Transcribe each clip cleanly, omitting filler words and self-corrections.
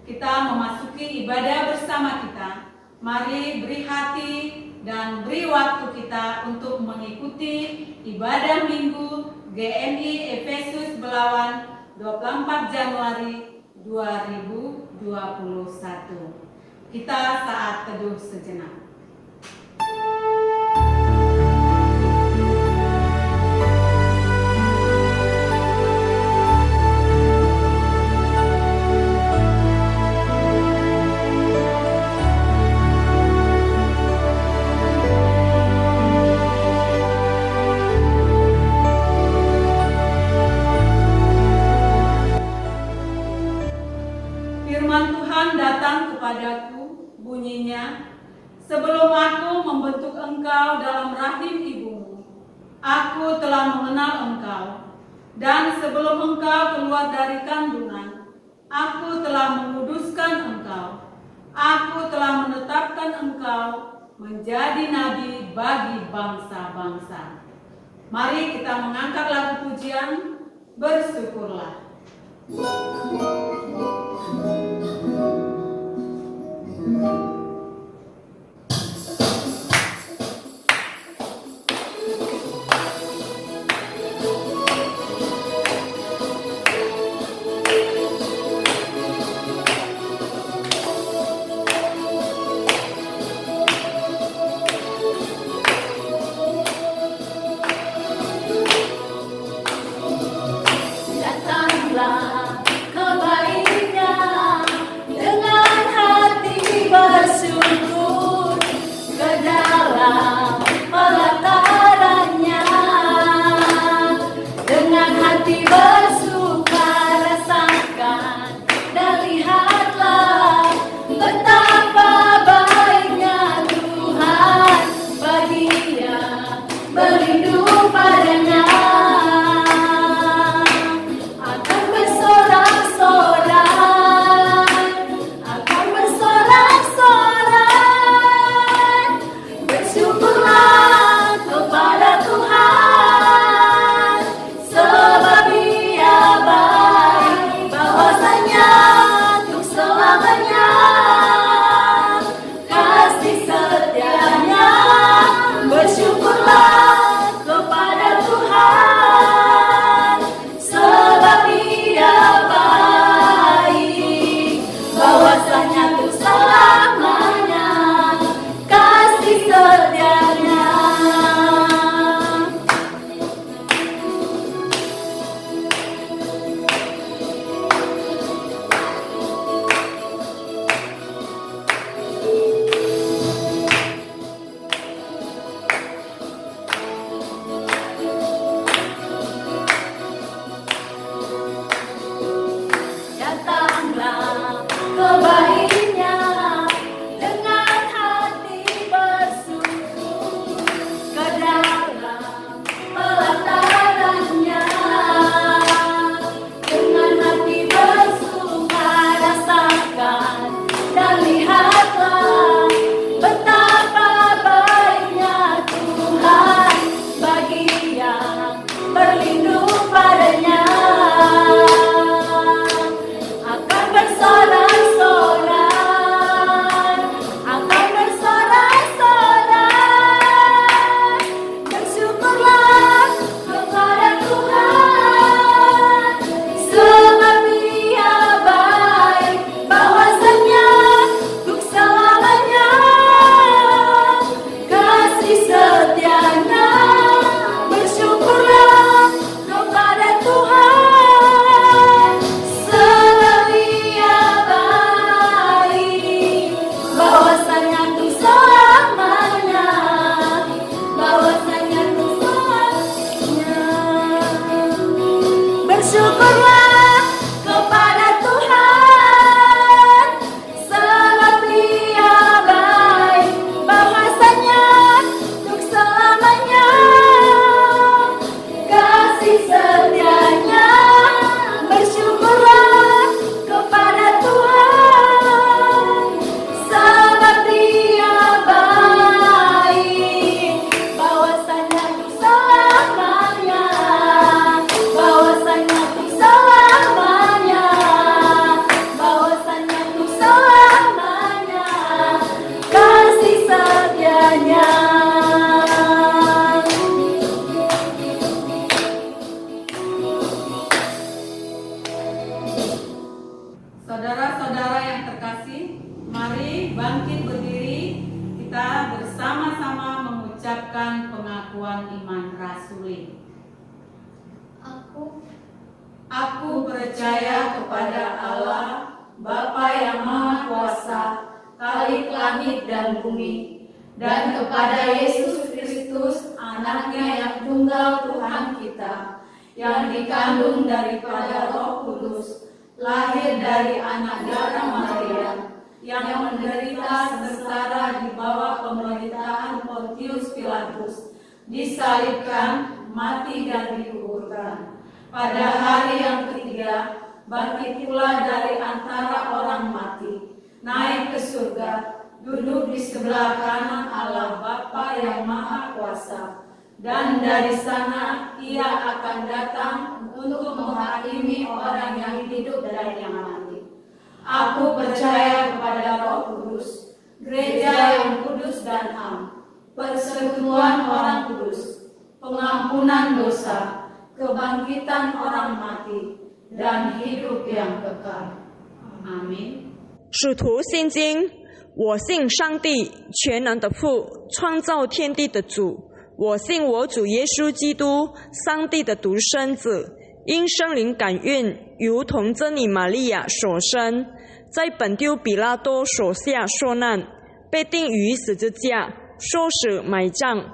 kita memasuki ibadah bersama kita. Mari beri hati dan beri waktu kita untuk mengikuti ibadah Minggu GMI Efesus Belawan 24 Januari 2021. Kita saat teduh sejenak. Firman Tuhan datang kepadaku, bunyinya, sebelum aku membentuk engkau dalam rahim ibumu, aku telah mengenal engkau. Dan sebelum engkau keluar dari kandungan, aku telah menguduskan engkau. Aku telah menetapkan engkau menjadi nabi bagi bangsa-bangsa. Mari kita mengangkat lagu pujian, bersyukurlah. Aku percaya kepada Allah, Bapa yang Maha Kuasa, Khalik langit dan bumi, dan kepada Yesus Kristus, Anaknya yang tunggal Tuhan kita, yang dikandung daripada Roh Kudus, lahir dari anak darah Maria, yang menderita sengsara di bawah pemerintahan Pontius Pilatus, disalibkan, mati dan dikuburkan. Pada hari yang ketiga, bangkit pula dari antara orang mati, naik ke surga, duduk di sebelah kanan Allah Bapa yang Maha Kuasa, dan dari sana Ia akan datang untuk menghakimi orang yang hidup dan yang mati. Aku percaya kepada Roh Kudus, gereja yang kudus dan am, persekutuan orang kudus, pengampunan dosa, kebangkitan orang mati, dan hidup yang kekal. Amin. 使徒信经，我信上帝全能的父，创造天地的主。我信我主耶稣基督，上帝的独生子，因圣灵感孕，如同真理玛利亚所生，在本丢比拉多手下受难，被钉于十字架，受死埋葬。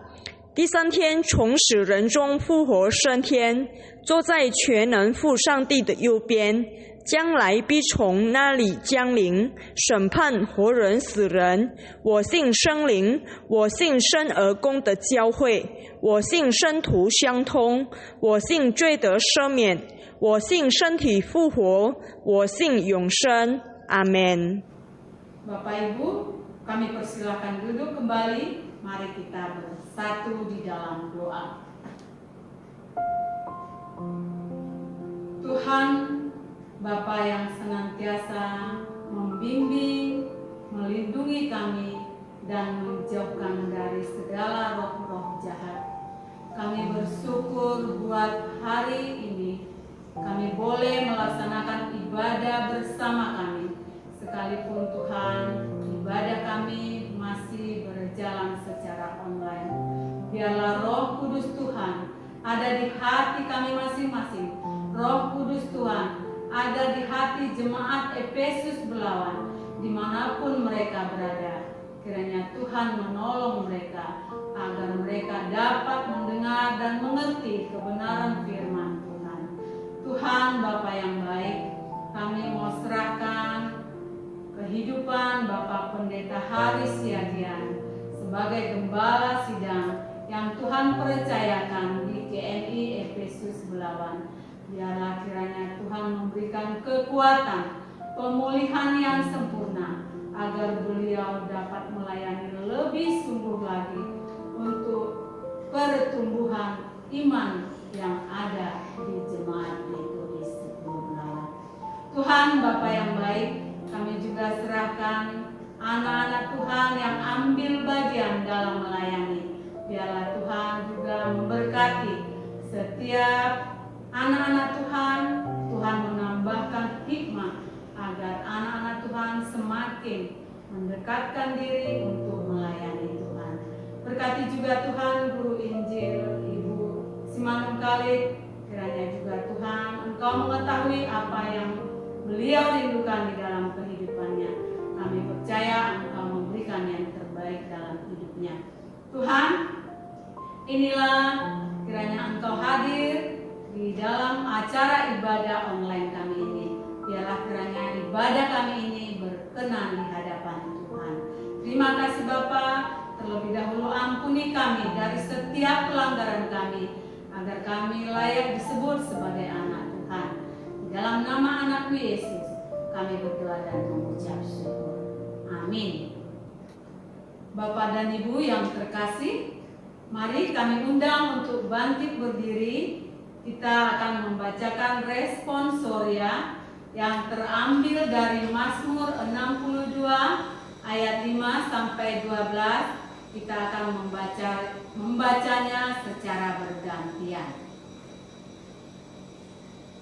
第三天从死人中复活升天，坐在全能父上帝的右边，将来必从那里降临，审判活人死人。我信圣灵，我信生而公的教会，我信圣徒相通，我信罪得赦免，我信身体复活，我信永生。阿们。 Bapak Ibu, kami persilakan duduk kembali. Mari kita bersatu di dalam doa. Tuhan, Bapa yang senantiasa membimbing, melindungi kami, dan menjauhkan dari segala roh-roh jahat. Kami bersyukur buat hari ini, kami boleh melaksanakan ibadah bersama kami. Sekalipun Tuhan, ibadah kami masih berjalan secara online. Biarlah Roh Kudus Tuhan ada di hati kami masing-masing. Roh Kudus Tuhan ada di hati jemaat Efesus Belawan, dimanapun mereka berada. Kiranya Tuhan menolong mereka, agar mereka dapat mendengar dan mengerti kebenaran firman Tuhan. Tuhan Bapa yang baik, kami mau serahkan kehidupan Bapak Pendeta Haris Siagian sebagai gembala sidang yang Tuhan percayakan di GMI Efesus Belawan. Biarlah kiranya Tuhan memberikan kekuatan, pemulihan yang sempurna, agar beliau dapat melayani lebih sungguh lagi untuk pertumbuhan iman yang ada di jemaat Metodis Belawan. Tuhan Bapa yang baik, kami juga serahkan anak-anak Tuhan yang ambil bagian dalam melayani. Biarlah Tuhan juga memberkati setiap anak-anak Tuhan. Tuhan menambahkan hikmah agar anak-anak Tuhan semakin mendekatkan diri untuk melayani Tuhan. Berkati juga Tuhan Guru Injil Ibu Simanung Khalid. Kiranya juga Tuhan Engkau mengetahui apa yang beliau rindukan di dalam kehidupannya. Kami percaya Engkau memberikan yang terbaik dalam hidupnya. Tuhan, inilah kiranya Engkau hadir di dalam acara ibadah online kami ini. Biarlah kiranya ibadah kami ini berkenan di hadapan Tuhan. Terima kasih Bapa, terlebih dahulu ampuni kami dari setiap pelanggaran kami, agar kami layak disebut sebagai anak Tuhan. Dalam nama anakmu Yesus, kami berdoa dan mengucap syukur. Amin. Bapak dan Ibu yang terkasih, mari kami undang untuk bangkit berdiri. Kita akan membacakan responsoria yang terambil dari Mazmur 62 ayat 5 sampai 12. Kita akan membacanya secara bergantian.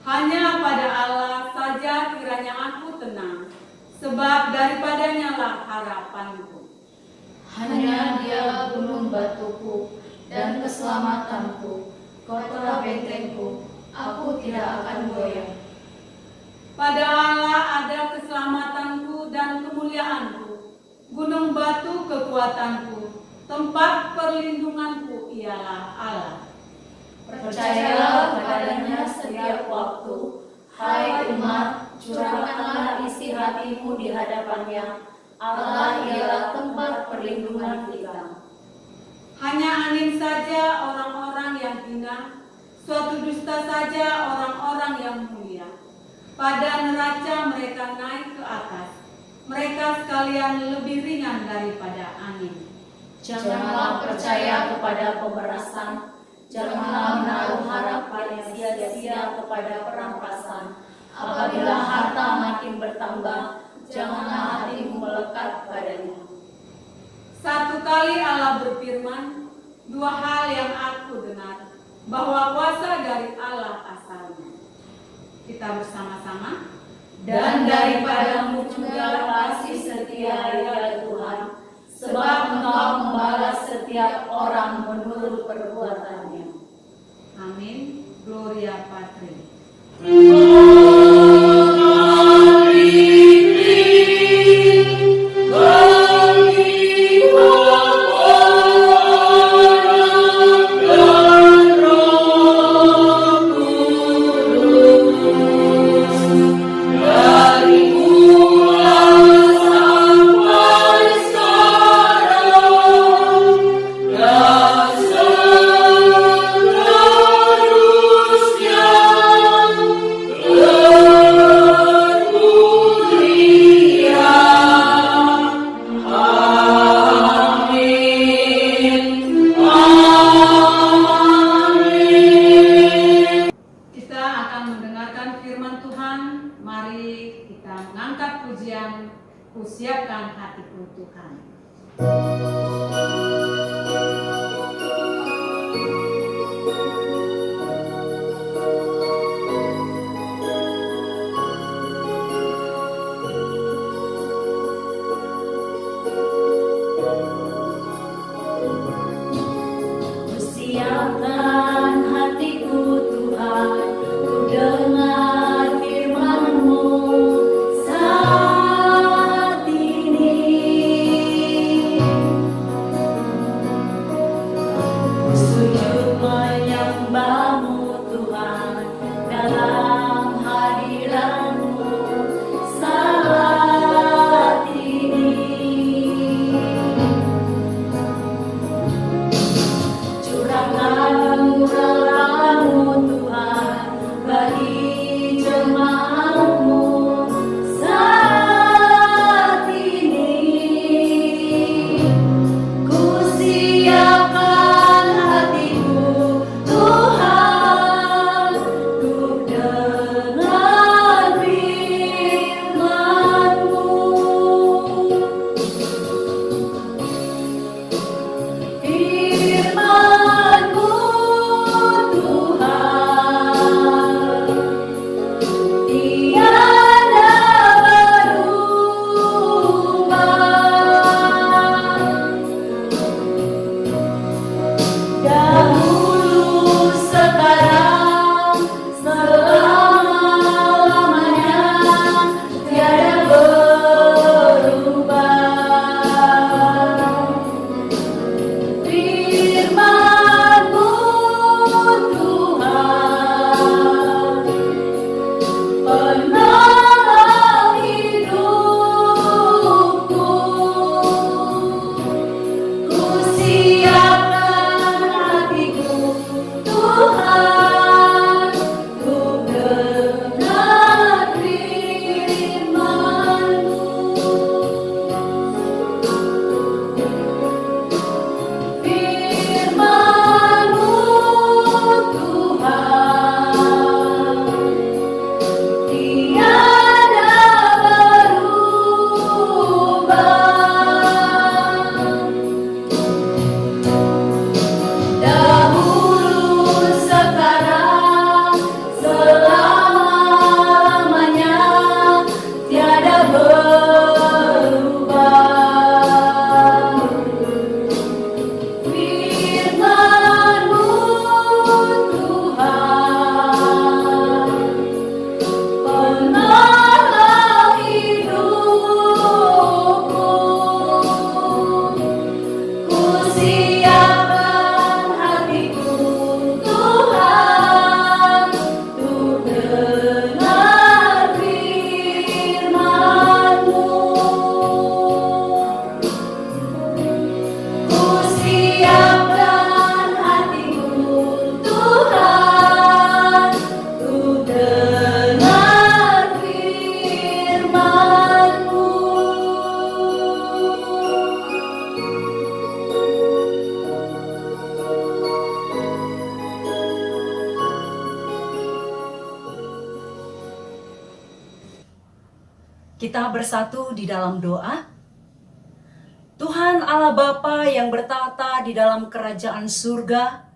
Hanya pada Allah saja kiranya aku tenang, sebab daripadanya lah harapanku. Hanya Dia gunung batuku dan keselamatanku, kota bentengku, aku tidak akan goyah. Pada Allah ada keselamatanku dan kemuliaanku, gunung batu kekuatanku, tempat perlindunganku ialah Allah. Percayalah padanya setiap waktu, hai umat, curahkanlah isi hatimu di hadapannya. Allah ialah tempat perlindungan kita. Hanya angin saja orang-orang yang hina, suatu dusta saja orang-orang yang mulia. Pada neraca mereka naik ke atas, mereka sekalian lebih ringan daripada angin. Janganlah percaya kepada pemerasan, janganlah menaruh harapan yang sia-sia kepada perampasan. Apabila harta makin bertambah, janganlah hatimu melekat padanya. Satu kali Allah berfirman, dua hal yang aku dengar, bahwa kuasa dari Allah asalnya. Kita bersama-sama. Dan daripadamu juga kasih setia ya Tuhan, sebab Engkau membalas setiap orang menurut perbuatannya. Amin. Gloria Patri. Kusiapkan hatiku Tuhan. Kusiapkan hatiku Tuhan, ku dengar firman-Mu saat ini. Kita bersatu di dalam doa. Tuhan Allah Bapa yang bertata di dalam kerajaan surga,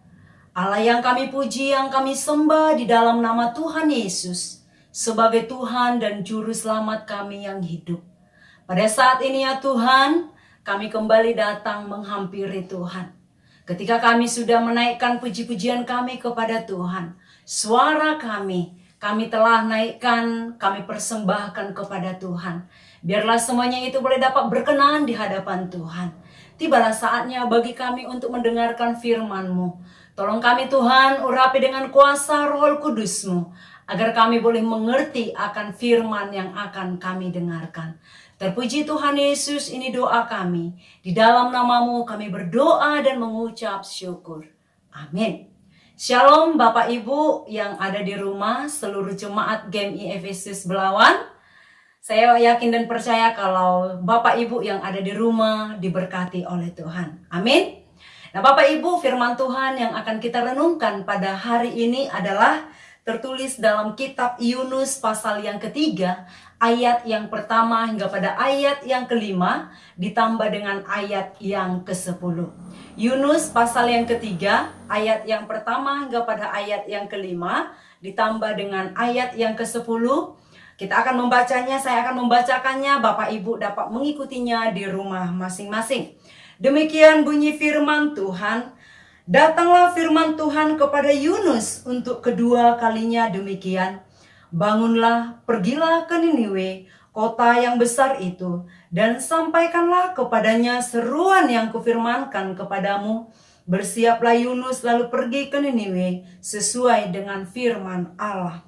Allah yang kami puji, yang kami sembah di dalam nama Tuhan Yesus sebagai Tuhan dan Juru Selamat kami yang hidup. Pada saat ini ya Tuhan, kami kembali datang menghampiri Tuhan. Ketika kami sudah menaikkan puji-pujian kami kepada Tuhan, suara kami telah naikkan, kami persembahkan kepada Tuhan. Biarlah semuanya itu boleh dapat berkenan di hadapan Tuhan. Tibalah saatnya bagi kami untuk mendengarkan firman-Mu. Tolong kami Tuhan, urapi dengan kuasa Roh Kudus-Mu, agar kami boleh mengerti akan firman yang akan kami dengarkan. Terpuji Tuhan Yesus, ini doa kami. Di dalam nama-Mu kami berdoa dan mengucap syukur. Amin. Shalom Bapak Ibu yang ada di rumah, seluruh jemaat GMI Efesus Belawan. Saya yakin dan percaya kalau Bapak Ibu yang ada di rumah diberkati oleh Tuhan. Amin. Nah Bapak Ibu, firman Tuhan yang akan kita renungkan pada hari ini adalah tertulis dalam kitab Yunus pasal yang ketiga, ayat yang pertama hingga pada ayat yang kelima, ditambah dengan ayat yang ke-10. Yunus pasal yang ketiga, ayat yang pertama hingga pada ayat yang kelima, ditambah dengan ayat yang ke-10. Kita akan membacanya, saya akan membacakannya, Bapak Ibu dapat mengikutinya di rumah masing-masing. Demikian bunyi firman Tuhan. Datanglah firman Tuhan kepada Yunus untuk kedua kalinya demikian. Bangunlah, pergilah ke Niniwe, kota yang besar itu, dan sampaikanlah kepadanya seruan yang kufirmankan kepadamu. Bersiaplah Yunus lalu pergi ke Niniwe sesuai dengan firman Allah.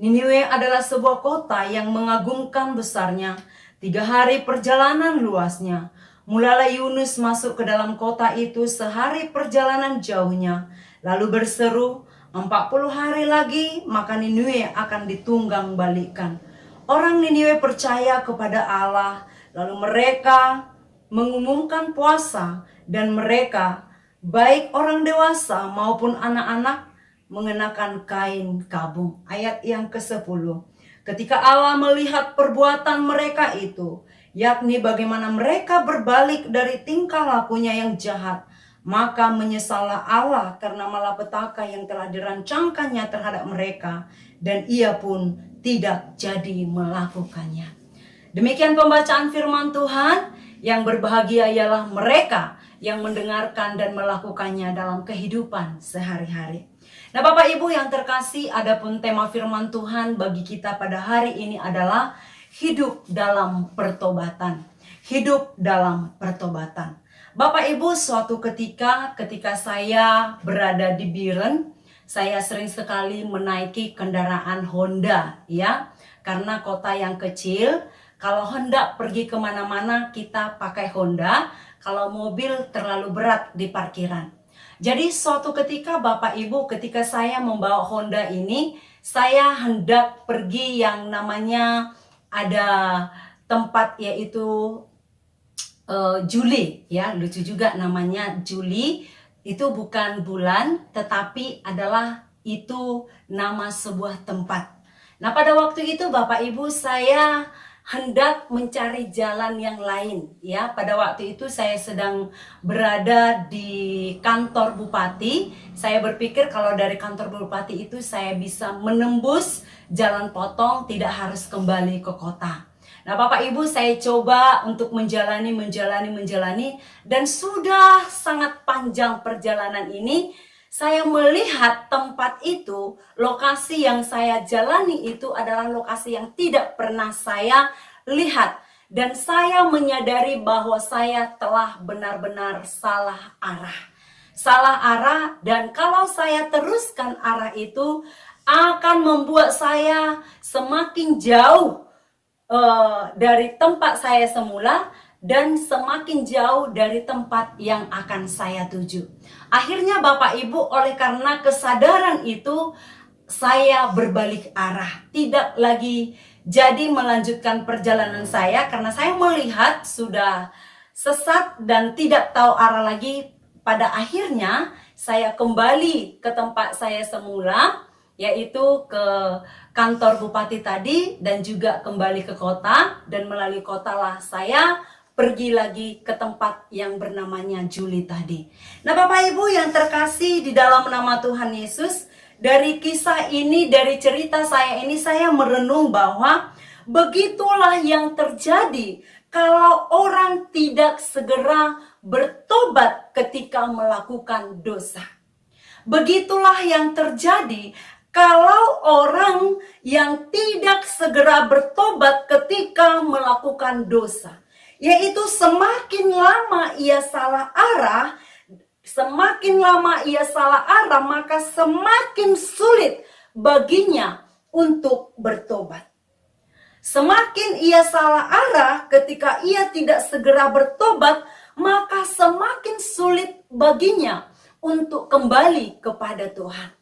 Niniwe adalah sebuah kota yang mengagumkan besarnya, 3 hari perjalanan luasnya. Mulalah Yunus masuk ke dalam kota itu sehari perjalanan jauhnya, lalu berseru, 40 hari lagi maka Niniwe akan ditunggang balikan. Orang Niniwe percaya kepada Allah, lalu mereka mengumumkan puasa dan mereka, baik orang dewasa maupun anak-anak, mengenakan kain kabung. Ayat yang ke-10. Ketika Allah melihat perbuatan mereka itu, yakni bagaimana mereka berbalik dari tingkah lakunya yang jahat, maka menyesallah Allah karena malapetaka yang telah dirancangkannya terhadap mereka, dan ia pun tidak jadi melakukannya. Demikian pembacaan firman Tuhan. Yang berbahagia ialah mereka yang mendengarkan dan melakukannya dalam kehidupan sehari-hari. Nah Bapak Ibu yang terkasih, adapun tema firman Tuhan bagi kita pada hari ini adalah hidup dalam pertobatan. Hidup dalam pertobatan. Bapak Ibu, suatu ketika saya berada di Biren, saya sering sekali menaiki kendaraan Honda ya. Karena kota yang kecil, kalau hendak pergi kemana-mana kita pakai Honda, kalau mobil terlalu berat di parkiran. Jadi suatu ketika Bapak Ibu, ketika saya membawa Honda ini, saya hendak pergi yang namanya ada tempat yaitu Juli ya, lucu juga namanya Juli. Itu bukan bulan tetapi adalah itu nama sebuah tempat. Nah pada waktu itu Bapak Ibu saya hendak mencari jalan yang lain ya. Pada waktu itu saya sedang berada di kantor bupati. Saya berpikir kalau dari kantor bupati itu saya bisa menembus jalan potong, tidak harus kembali ke kota. Nah Bapak Ibu, saya coba untuk menjalani dan sudah sangat panjang perjalanan ini. Saya melihat tempat itu, lokasi yang saya jalani itu adalah lokasi yang tidak pernah saya lihat. Dan saya menyadari bahwa saya telah benar-benar salah arah. Salah arah, dan kalau saya teruskan arah itu akan membuat saya semakin jauh dari tempat saya semula dan semakin jauh dari tempat yang akan saya tuju. Akhirnya Bapak Ibu, oleh karena kesadaran itu saya berbalik arah, tidak lagi jadi melanjutkan perjalanan saya karena saya melihat sudah sesat dan tidak tahu arah lagi. Pada akhirnya saya kembali ke tempat saya semula yaitu ke kantor bupati tadi dan juga kembali ke kota, dan melalui kota lah saya pergi lagi ke tempat yang bernamanya Juli tadi. Nah Bapak Ibu yang terkasih di dalam nama Tuhan Yesus, dari kisah ini, dari cerita saya ini, saya merenung bahwa begitulah yang terjadi kalau orang tidak segera bertobat ketika melakukan dosa. Begitulah yang terjadi kalau orang yang tidak segera bertobat ketika melakukan dosa. Yaitu semakin lama ia salah arah, maka semakin sulit baginya untuk bertobat. Semakin ia salah arah ketika ia tidak segera bertobat, maka semakin sulit baginya untuk kembali kepada Tuhan.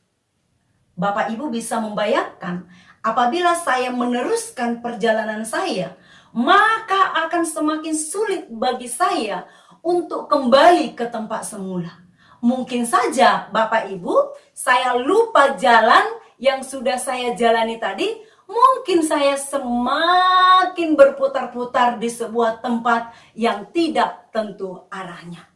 Bapak Ibu bisa membayangkan, apabila saya meneruskan perjalanan saya, maka akan semakin sulit bagi saya untuk kembali ke tempat semula. Mungkin saja Bapak Ibu, saya lupa jalan yang sudah saya jalani tadi. Mungkin saya semakin berputar-putar di sebuah tempat yang tidak tentu arahnya.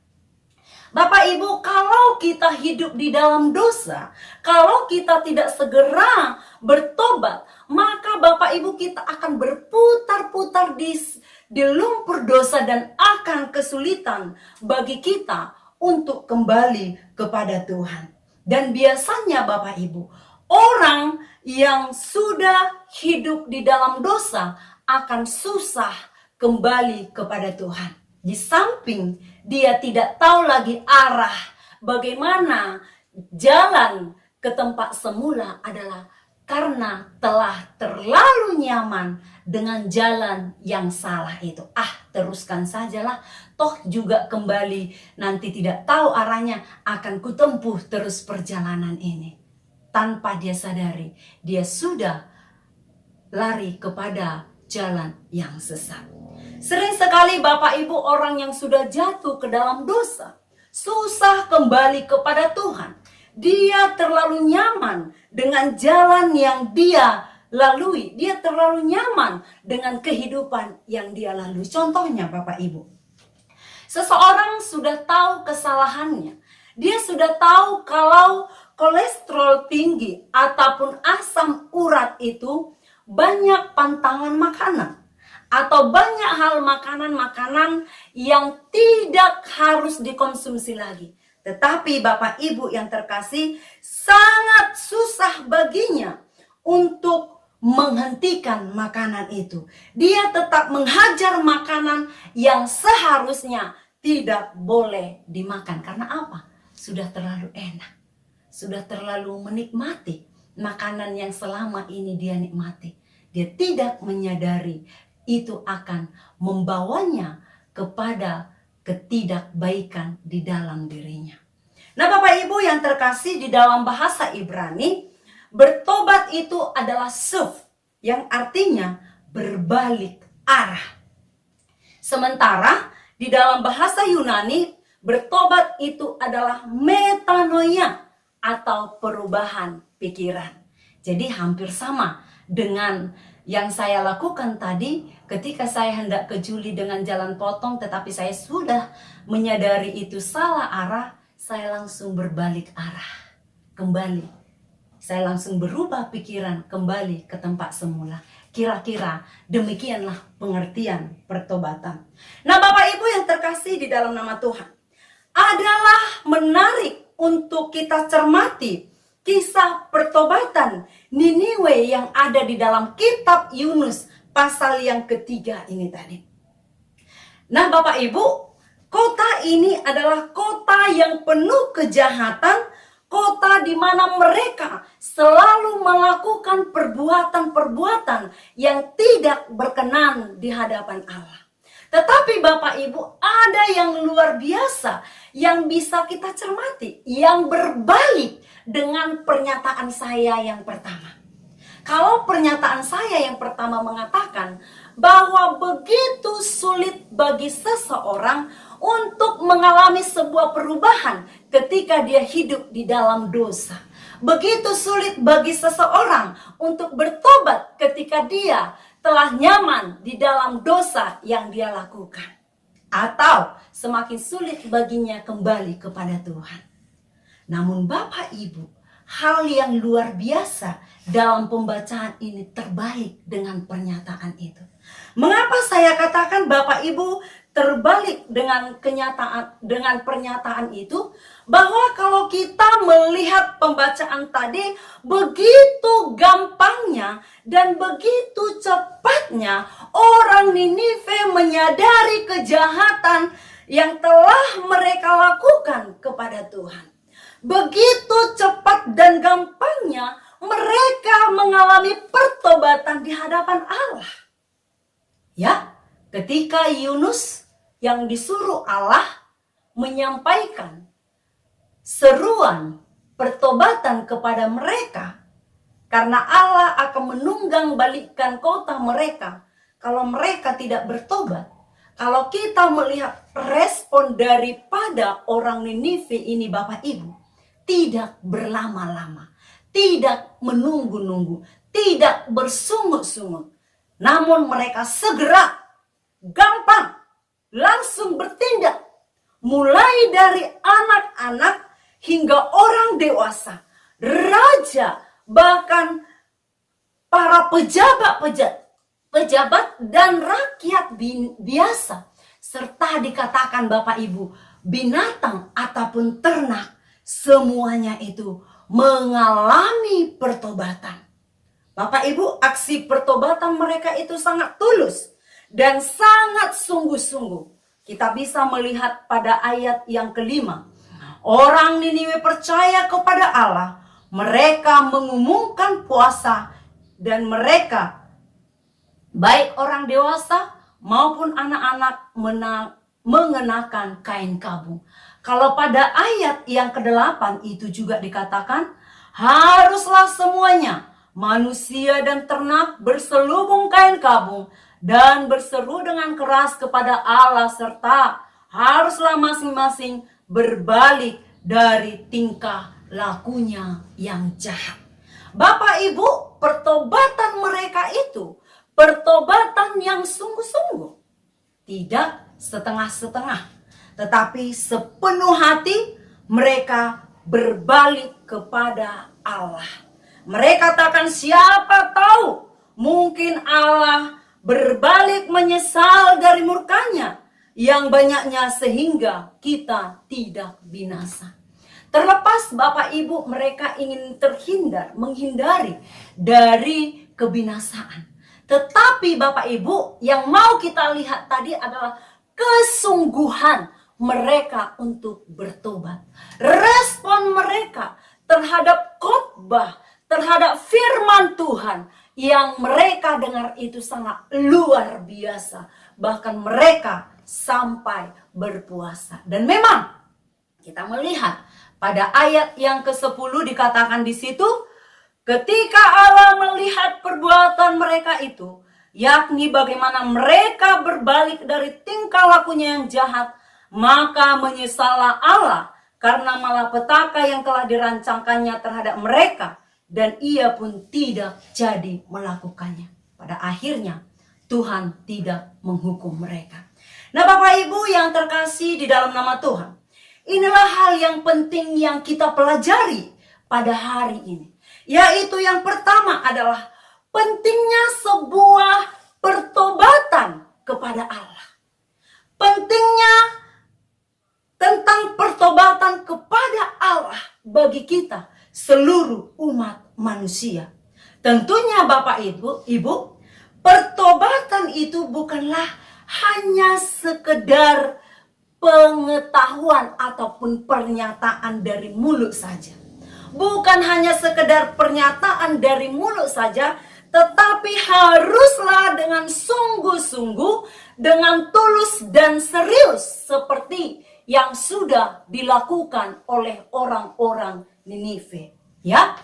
Bapak Ibu, kalau kita hidup di dalam dosa, kalau kita tidak segera bertobat, maka Bapak Ibu kita akan berputar-putar di lumpur dosa dan akan kesulitan bagi kita untuk kembali kepada Tuhan. Dan biasanya Bapak Ibu, orang yang sudah hidup di dalam dosa akan susah kembali kepada Tuhan. Di samping dia tidak tahu lagi arah bagaimana jalan ke tempat semula adalah karena telah terlalu nyaman dengan jalan yang salah itu. Teruskan sajalah, toh juga kembali nanti tidak tahu arahnya, akan kutempuh terus perjalanan ini. Tanpa dia sadari, dia sudah lari kepada jalan yang sesat. Sering sekali Bapak Ibu orang yang sudah jatuh ke dalam dosa, susah kembali kepada Tuhan. Dia terlalu nyaman dengan jalan yang dia lalui. Dia terlalu nyaman dengan kehidupan yang dia lalui. Contohnya Bapak Ibu, seseorang sudah tahu kesalahannya. Dia sudah tahu kalau kolesterol tinggi ataupun asam urat itu banyak pantangan makanan. Atau banyak hal makanan-makanan yang tidak harus dikonsumsi lagi. Tetapi Bapak Ibu yang terkasih, sangat susah baginya untuk menghentikan makanan itu. Dia tetap menghajar makanan yang seharusnya tidak boleh dimakan. Karena apa? Sudah terlalu enak. Sudah terlalu menikmati makanan yang selama ini dia nikmati. Dia tidak menyadari itu akan membawanya kepada ketidakbaikan di dalam dirinya. Nah Bapak Ibu yang terkasih, di dalam bahasa Ibrani, bertobat itu adalah suf, yang artinya berbalik arah. Sementara di dalam bahasa Yunani, bertobat itu adalah metanoia atau perubahan pikiran. Jadi hampir sama dengan yang saya lakukan tadi ketika saya hendak ke Juli dengan jalan potong, tetapi saya sudah menyadari itu salah arah, saya langsung berbalik arah kembali. Saya langsung berubah pikiran kembali ke tempat semula. Kira-kira demikianlah pengertian pertobatan. Nah Bapak Ibu yang terkasih di dalam nama Tuhan, adalah menarik untuk kita cermati kisah pertobatan Niniwe yang ada di dalam kitab Yunus pasal yang ketiga ini tadi. Nah Bapak Ibu, kota ini adalah kota yang penuh kejahatan, kota di mana mereka selalu melakukan perbuatan-perbuatan yang tidak berkenan di hadapan Allah. Tetapi Bapak Ibu, ada yang luar biasa yang bisa kita cermati, yang berbalik dengan pernyataan saya yang pertama. Kalau pernyataan saya yang pertama mengatakan bahwa begitu sulit bagi seseorang untuk mengalami sebuah perubahan ketika dia hidup di dalam dosa. begitu sulit bagi seseorang untuk bertobat ketika dia telah nyaman di dalam dosa yang dia lakukan. Atau semakin sulit baginya kembali kepada Tuhan. Namun Bapak Ibu, hal yang luar biasa dalam pembacaan ini terbalik dengan pernyataan itu. Mengapa saya katakan Bapak Ibu terbalik dengan pernyataan itu? Bahwa kalau kita melihat pembacaan tadi, begitu gampangnya dan begitu cepatnya orang Ninive menyadari kejahatan yang telah mereka lakukan kepada Tuhan. Begitu cepat dan gampangnya mereka mengalami pertobatan di hadapan Allah. Ya, ketika Yunus yang disuruh Allah menyampaikan seruan pertobatan kepada mereka, karena Allah akan menunggang balikkan kota mereka kalau mereka tidak bertobat. Kalau kita melihat respon daripada orang Ninive ini Bapak Ibu, tidak berlama-lama, tidak menunggu-nunggu, tidak bersungut-sungut. Namun mereka segera, gampang, langsung bertindak. Mulai dari anak-anak hingga orang dewasa, raja, bahkan para pejabat dan rakyat biasa. Serta dikatakan Bapak Ibu, binatang ataupun ternak, semuanya itu mengalami pertobatan. Bapak Ibu, aksi pertobatan mereka itu sangat tulus dan sangat sungguh-sungguh. Kita bisa melihat pada ayat yang kelima. Orang Niniwe percaya kepada Allah. Mereka mengumumkan puasa dan mereka, baik orang dewasa maupun anak-anak, mengenakan kain kabung. Kalau pada ayat yang ke-8 itu juga dikatakan, haruslah semuanya, manusia dan ternak, berselubung kain kabung dan berseru dengan keras kepada Allah, serta haruslah masing-masing berbalik dari tingkah lakunya yang jahat. Bapak Ibu, pertobatan mereka itu pertobatan yang sungguh-sungguh, tidak setengah-setengah, tetapi sepenuh hati mereka berbalik kepada Allah. Mereka katakan, siapa tahu mungkin Allah berbalik menyesal dari murkanya yang banyaknya sehingga kita tidak binasa. Terlepas Bapak Ibu mereka ingin menghindari dari kebinasaan. Tetapi Bapak Ibu yang mau kita lihat tadi adalah kesungguhan mereka untuk bertobat. Respon mereka terhadap khotbah, terhadap firman Tuhan yang mereka dengar itu sangat luar biasa. Bahkan mereka sampai berpuasa. Dan memang kita melihat pada ayat yang ke-10 dikatakan di situ, ketika Allah melihat perbuatan mereka itu, yakni bagaimana mereka berbalik dari tingkah lakunya yang jahat, maka menyesallah Allah karena malapetaka yang telah dirancangkannya terhadap mereka, dan ia pun tidak jadi melakukannya. Pada akhirnya Tuhan tidak menghukum mereka. Nah Bapak Ibu yang terkasih di dalam nama Tuhan, inilah hal yang penting yang kita pelajari pada hari ini. Yaitu yang pertama adalah pentingnya sebuah pertobatan kepada Allah. Pentingnya tentang pertobatan kepada Allah bagi kita seluruh umat manusia. Tentunya Bapak Ibu, pertobatan itu bukanlah hanya sekedar pengetahuan ataupun pernyataan dari mulut saja. Bukan hanya sekedar pernyataan dari mulut saja, tetapi haruslah dengan sungguh-sungguh, dengan tulus dan serius seperti yang sudah dilakukan oleh orang-orang Ninive. Ya,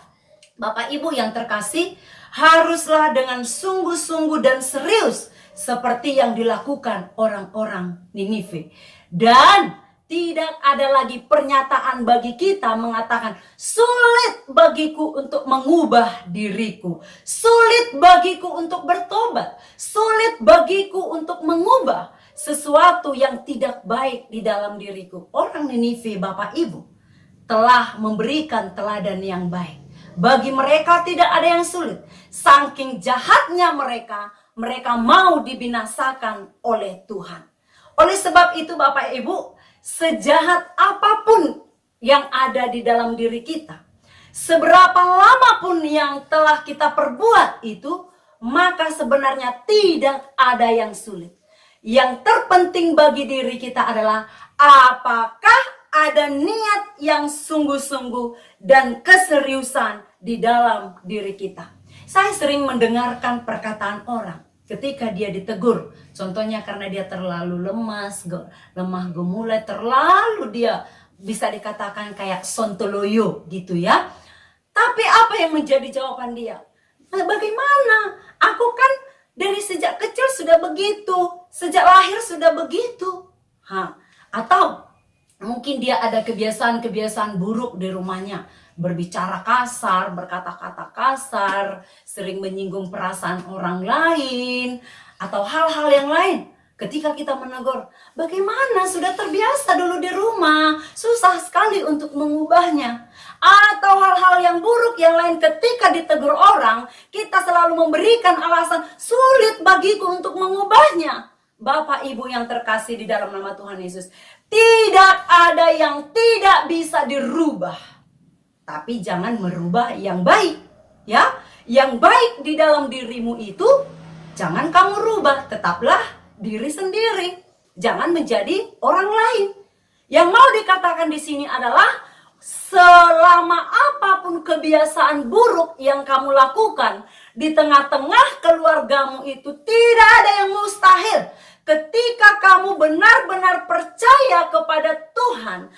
Bapak Ibu yang terkasih, haruslah dengan sungguh-sungguh dan serius seperti yang dilakukan orang-orang Ninive. Dan Tidak ada lagi pernyataan bagi kita mengatakan, sulit bagiku untuk mengubah diriku. Sulit bagiku untuk bertobat. Sulit bagiku untuk mengubah sesuatu yang tidak baik di dalam diriku. Orang Ninive, Bapak Ibu, telah memberikan teladan yang baik. Bagi mereka tidak ada yang sulit. Saking jahatnya mereka, mereka mau dibinasakan oleh Tuhan. Oleh sebab itu Bapak Ibu, sejahat apapun yang ada di dalam diri kita, seberapa lama pun yang telah kita perbuat itu, maka sebenarnya tidak ada yang sulit. Yang terpenting bagi diri kita adalah apakah ada niat yang sungguh-sungguh dan keseriusan di dalam diri kita. Saya sering mendengarkan perkataan orang ketika dia ditegur, contohnya karena dia terlalu lemah gemulai, terlalu dia bisa dikatakan kayak sontoloyo gitu ya. Tapi apa yang menjadi jawaban dia? Bagaimana? Aku kan dari sejak kecil sudah begitu, sejak lahir sudah begitu. Atau mungkin dia ada kebiasaan-kebiasaan buruk di rumahnya, berbicara kasar, berkata-kata kasar, sering menyinggung perasaan orang lain, atau hal-hal yang lain. Ketika kita menegur, bagaimana sudah terbiasa dulu di rumah, susah sekali untuk mengubahnya. Atau hal-hal yang buruk yang lain, ketika ditegur orang, kita selalu memberikan alasan, sulit bagiku untuk mengubahnya. Bapak Ibu yang terkasih di dalam nama Tuhan Yesus, tidak ada yang tidak bisa dirubah. Tapi jangan merubah yang baik, ya. Yang baik di dalam dirimu itu jangan kamu rubah, tetaplah diri sendiri. Jangan menjadi orang lain. Yang mau dikatakan di sini adalah selama apapun kebiasaan buruk yang kamu lakukan di tengah-tengah keluargamu itu, tidak ada yang mustahil. Ketika kamu benar-benar percaya kepada Tuhan,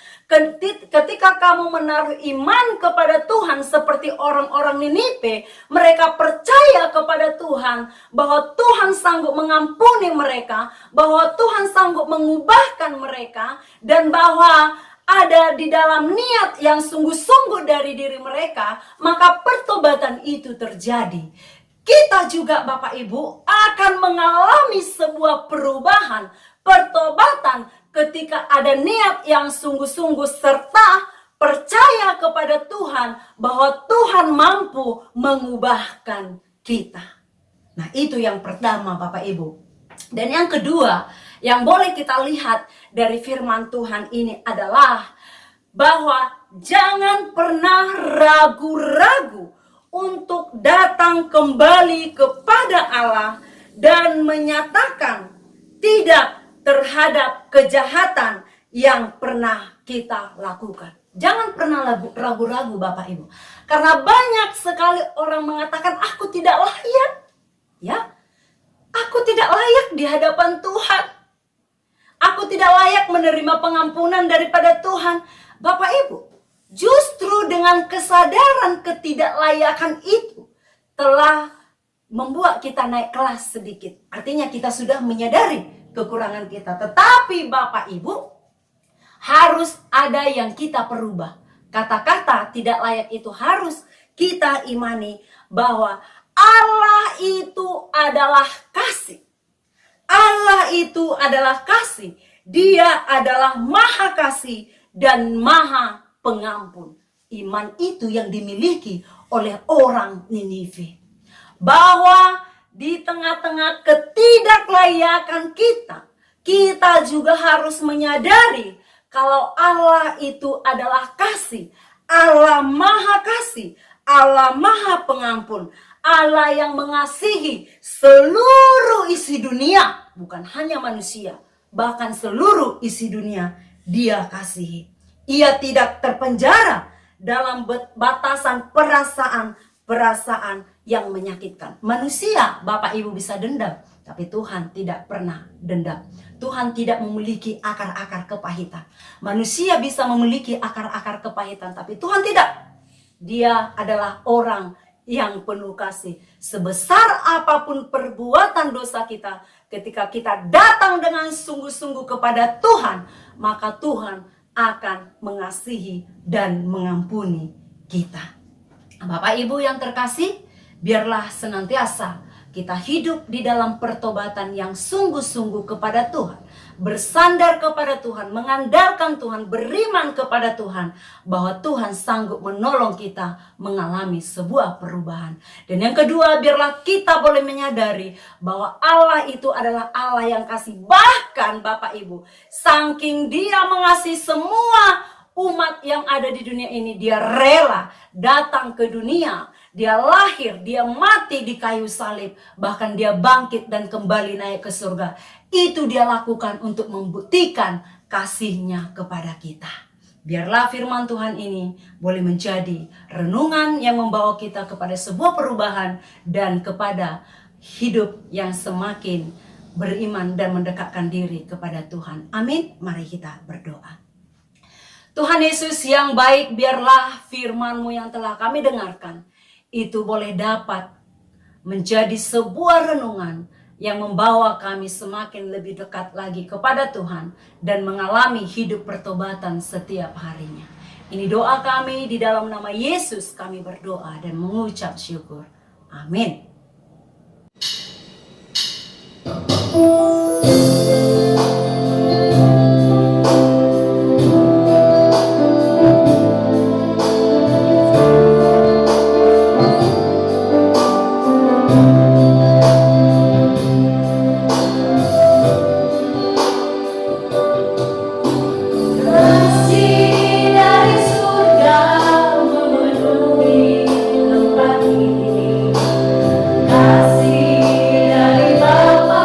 ketika kamu menaruh iman kepada Tuhan seperti orang-orang Ninive, mereka percaya kepada Tuhan bahwa Tuhan sanggup mengampuni mereka, bahwa Tuhan sanggup mengubahkan mereka, dan bahwa ada di dalam niat yang sungguh-sungguh dari diri mereka, maka pertobatan itu terjadi. Kita juga Bapak Ibu akan mengalami sebuah perubahan, pertobatan ketika ada niat yang sungguh-sungguh serta percaya kepada Tuhan bahwa Tuhan mampu mengubahkan kita. Nah, itu yang pertama Bapak Ibu. Dan yang kedua yang boleh kita lihat dari firman Tuhan ini adalah bahwa jangan pernah ragu-ragu untuk datang kembali kepada Allah dan menyatakan tidak terhadap kejahatan yang pernah kita lakukan. Jangan pernah ragu-ragu Bapak Ibu. Karena banyak sekali orang mengatakan aku tidak layak. Ya, aku tidak layak di hadapan Tuhan. Aku tidak layak menerima pengampunan daripada Tuhan. Bapak Ibu, justru dengan kesadaran ketidaklayakan itu telah membuat kita naik kelas sedikit. Artinya kita sudah menyadari kekurangan kita. Tetapi Bapak Ibu, harus ada yang kita perubah. Kata-kata tidak layak itu harus kita imani bahwa Allah itu adalah kasih. Allah itu adalah kasih. Dia adalah maha kasih dan maha pengampun. Iman itu yang dimiliki oleh orang Ninive. Bahwa di tengah-tengah ketidaklayakan kita, kita juga harus menyadari kalau Allah itu adalah kasih. Allah maha kasih. Allah maha pengampun. Allah yang mengasihi seluruh isi dunia. Bukan hanya manusia. Bahkan seluruh isi dunia Dia kasihi. Ia tidak terpenjara dalam batasan perasaan yang menyakitkan. Manusia, Bapak Ibu bisa dendam. Tapi Tuhan tidak pernah dendam. Tuhan tidak memiliki akar-akar kepahitan. Manusia bisa memiliki akar-akar kepahitan. Tapi Tuhan tidak. Dia adalah orang yang penuh kasih. Sebesar apapun perbuatan dosa kita, ketika kita datang dengan sungguh-sungguh kepada Tuhan, maka Tuhan akan mengasihi dan mengampuni kita. Bapak Ibu yang terkasih, biarlah senantiasa kita hidup di dalam pertobatan yang sungguh-sungguh kepada Tuhan. Bersandar kepada Tuhan, mengandalkan Tuhan, beriman kepada Tuhan, bahwa Tuhan sanggup menolong kita mengalami sebuah perubahan. Dan yang kedua, biarlah kita boleh menyadari bahwa Allah itu adalah Allah yang kasih. Bahkan Bapak Ibu, saking Dia mengasihi semua umat yang ada di dunia ini, Dia rela datang ke dunia. Dia lahir, Dia mati di kayu salib, bahkan Dia bangkit dan kembali naik ke surga. Itu Dia lakukan untuk membuktikan kasih-Nya kepada kita. Biarlah firman Tuhan ini boleh menjadi renungan yang membawa kita kepada sebuah perubahan dan kepada hidup yang semakin beriman dan mendekatkan diri kepada Tuhan. Amin. Mari kita berdoa. Tuhan Yesus yang baik, biarlah firman-Mu yang telah kami dengarkan itu boleh dapat menjadi sebuah renungan yang membawa kami semakin lebih dekat lagi kepada Tuhan dan mengalami hidup pertobatan setiap harinya. Ini doa kami, di dalam nama Yesus kami berdoa dan mengucap syukur. Amin. Kasih dari Bapa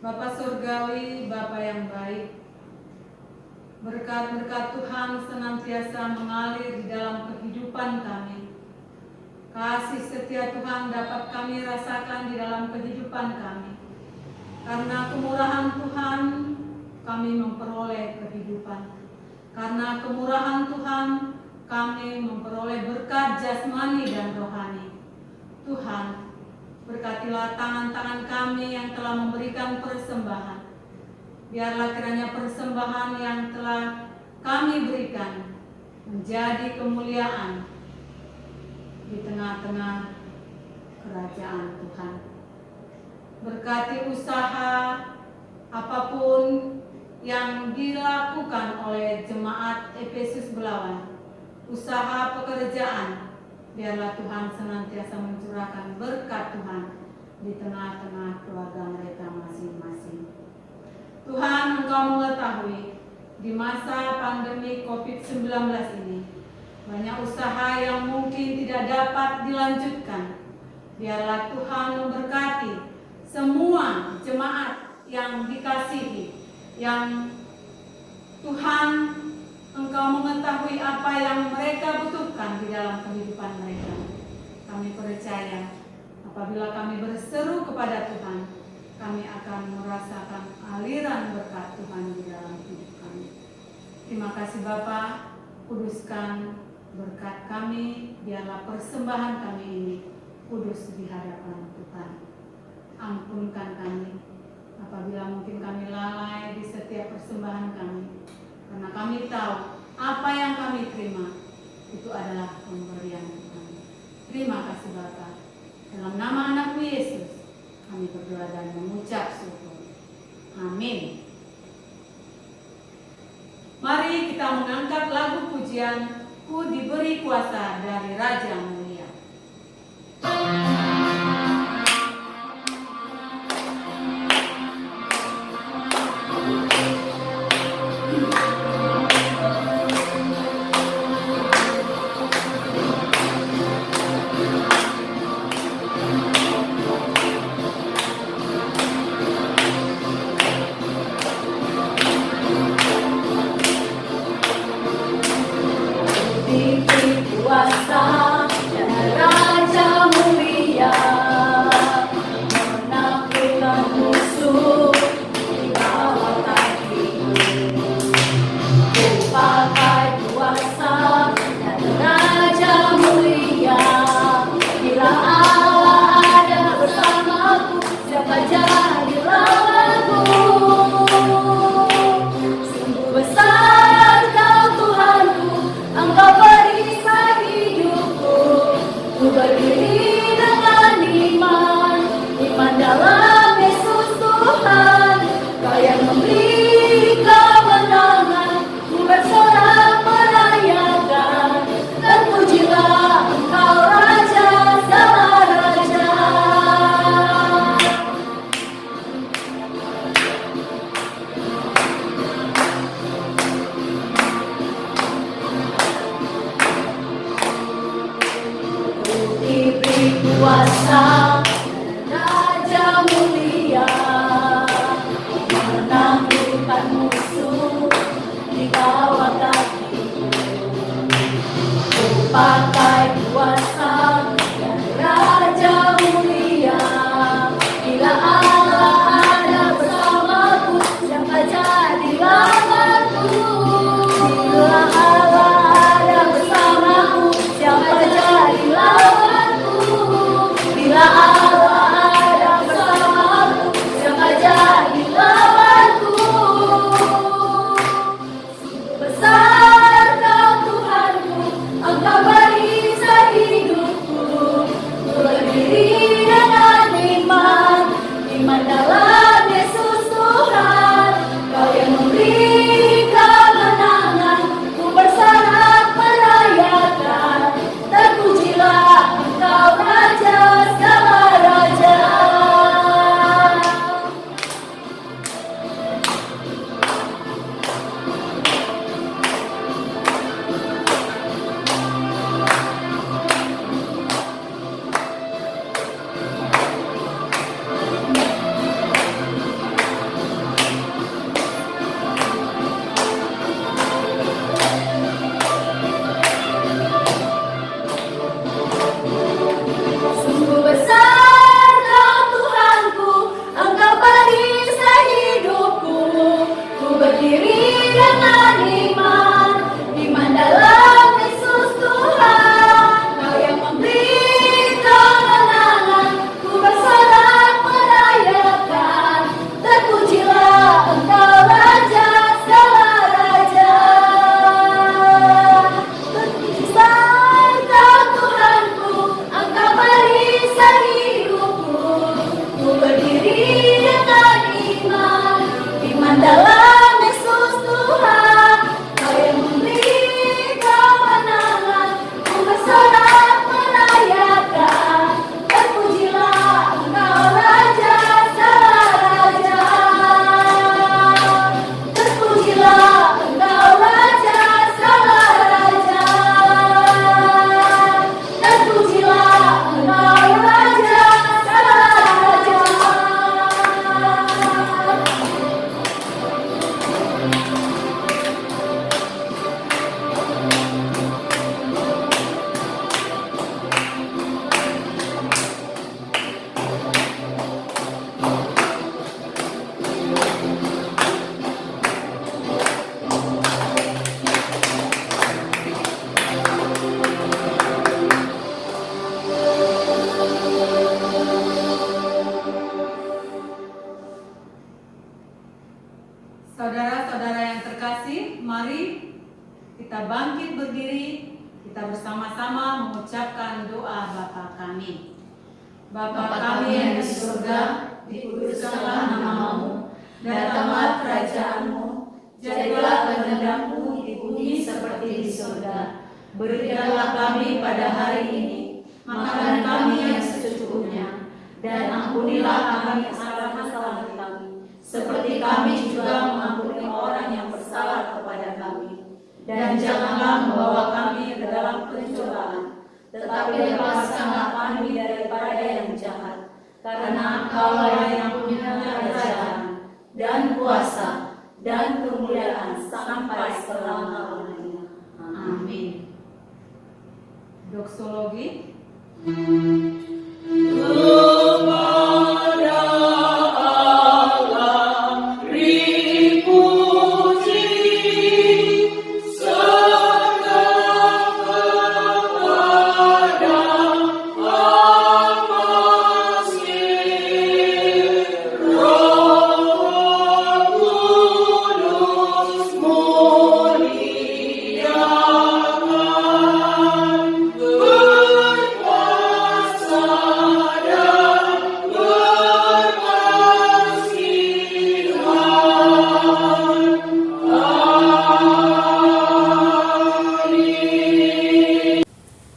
Bapa Surgawi, Bapa yang baik, berkat-berkat Tuhan senantiasa mengalir di dalam kehidupan kami. Kasih setia Tuhan dapat kami rasakan di dalam kehidupan kami. Karena kemurahan Tuhan, kami memperoleh kehidupan. Karena kemurahan Tuhan, kami memperoleh berkat jasmani dan rohani. Tuhan, berkatilah tangan-tangan kami yang telah memberikan persembahan. Biarlah kiranya persembahan yang telah kami berikan menjadi kemuliaan di tengah-tengah kerajaan Tuhan. Berkati usaha apapun yang dilakukan oleh jemaat Efesus Belawan, usaha pekerjaan, biarlah Tuhan senantiasa mencurahkan berkat Tuhan di tengah-tengah keluarga mereka masing-masing. Tuhan, Engkau mengetahui di masa pandemi COVID-19 ini banyak usaha yang mungkin tidak dapat dilanjutkan. Biarlah Tuhan memberkati semua jemaat yang dikasihi, yang Tuhan Engkau mengetahui apa yang mereka butuhkan di dalam kehidupan mereka. Kami percaya apabila kami berseru kepada Tuhan, kami akan merasakan aliran berkat Tuhan di dalam hidup kami. Terima kasih Bapa, kuduskan berkat kami, biarlah persembahan kami ini kudus di hadapan Tuhan. Ampunkan kami apabila mungkin kami lalai di setiap persembahan kami. Karena kami tahu apa yang kami terima itu adalah pemberian Tuhan. Terima kasih Bapa. Dalam nama anak-Mu Yesus kami berdoa dan mengucap syukur. Amin. Mari kita mengangkat lagu pujian Ku Diberi Kuasa dari Raja Mulia. Diberi kuasa dan Raja Mulia, menaklukkan musuh di bawah kakiku. Ku pakai kuasa dan Raja Mulia, bila Allah ada bersamaku, siapa jadi lawanku? Sungguh besar Kau Tuhanku, Engkau perisai hidupku. Ku berdiri dengan iman dalam Yesus Tuhan. Kau yang memberi kemenangan, ku bersorak merayakan. Dan pujilah Engkau Raja segala raja. Diberi kuasa Raja Mulia, menaklukkan musuh di bawah kakiku. Ku pakai kuasa dan Raja Mulia, bila Allah ada bersamaku, siapa jadi lawanku? Bila Allah ada bersamaku, siapa jadi lawanku? Bila Allah ada bersamaku, siapa jadi lawanku? Besar Kau Tuhanku, Engkau beri dalam Yesus Tuhan, Kau yang memberi kemenangan, ku bersorak merayakan. Terpujilah Engkau Raja segala raja, terpujilah Engkau Raja segala raja, terpujilah Engkau Raja segala raja. Saudara-saudara yang terkasih, mari kita bangkit berdiri, kita bersama-sama mengucapkan doa Bapa kami. Bapa kami yang di surga, dikuduskanlah namamu, datanglah kerajaanmu, jadilah kehendakmu di bumi seperti di surga. Berikanlah kami pada hari ini makanan kami yang secukupnya, dan ampunilah kami kesalahan-kesalahan kami, seperti kami juga mengampuni orang yang bersalah kepada kami. Dan janganlah membawa kami ke dalam pencobaan, tetapi lepaskanlah kami daripada yang jahat. Karena Engkaulah yang punya kerajaan dan kuasa dan kemuliaan sampai selama-lamanya. Amin. Doksologi.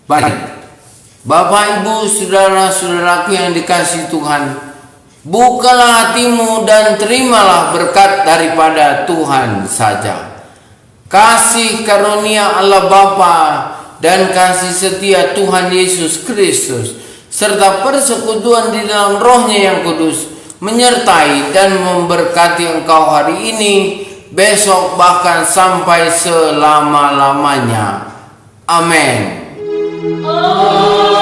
Baik, Bapak, Ibu, saudara-saudaraku yang dikasihi Tuhan, bukalah hatimu dan terimalah berkat daripada Tuhan saja. Kasih karunia Allah Bapa dan kasih setia Tuhan Yesus Kristus serta persekutuan di dalam Roh-Nya yang kudus menyertai dan memberkati engkau hari ini, besok, bahkan sampai selama-lamanya. Amin. Oh